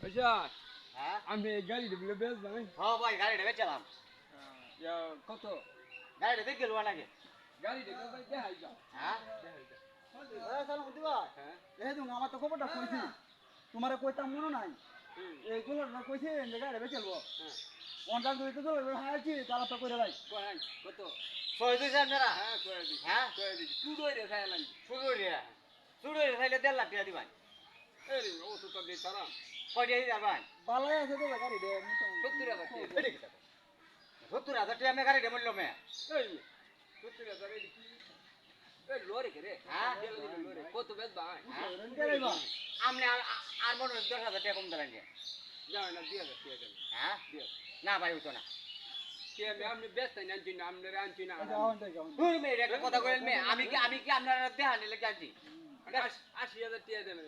আচ্ছা হ্যাঁ আমি গাড়ি ঢুকলে বেশ ভাই হ্যাঁ ভাই গাড়িটা বেচলাম কত গাড়িটা দেখে গেল নাকি গাড়ি ঢুকলে ভাই দেখাই যাও হ্যাঁ দেখাই যাও হ্যাঁ আমার তো খবরটা কইছি তোমার কইতাম মনে নাই এইগুলো কইছে যে গাড়ি বেচলবো হ্যাঁ পঞ্চাশ দুইতে তো হারাইছি তারা তো করে ভাই কয় কত ছয় দুই আপনারা হ্যাঁ কয়ে দিছি হ্যাঁ কয়ে দিছি চুড়োই রে খাইলাম সুদূরিয়া সুদূরিয়া খাইলে 1.5 লাখ টাকা দিবাই এই রে ও তো তো দে তারা কয়টা দিবাই বালাই আছে তো গাড়ি দে 70,000 টাকা 70,000 টাকা আমি গাড়িটা মূল্য মে এই 70,000 এই কি এই লরি কে রে হ্যাঁ? লরি কত বেশ ভাই আপনি আর মনে হয় 10,000 টাকা কম দিলেন যে যাও না দিয়ে দে দিয়ে দে হ্যাঁ দিয়ে না ভাই হইতো না কে আমি ব্যস্ত নাই আনছি না আমরা আনছি না তুই মেয়ে একটা কথা কইলেন মে আমি কি আপনারা দেহা নিলে জানছি 80,000 টাকা দেবেন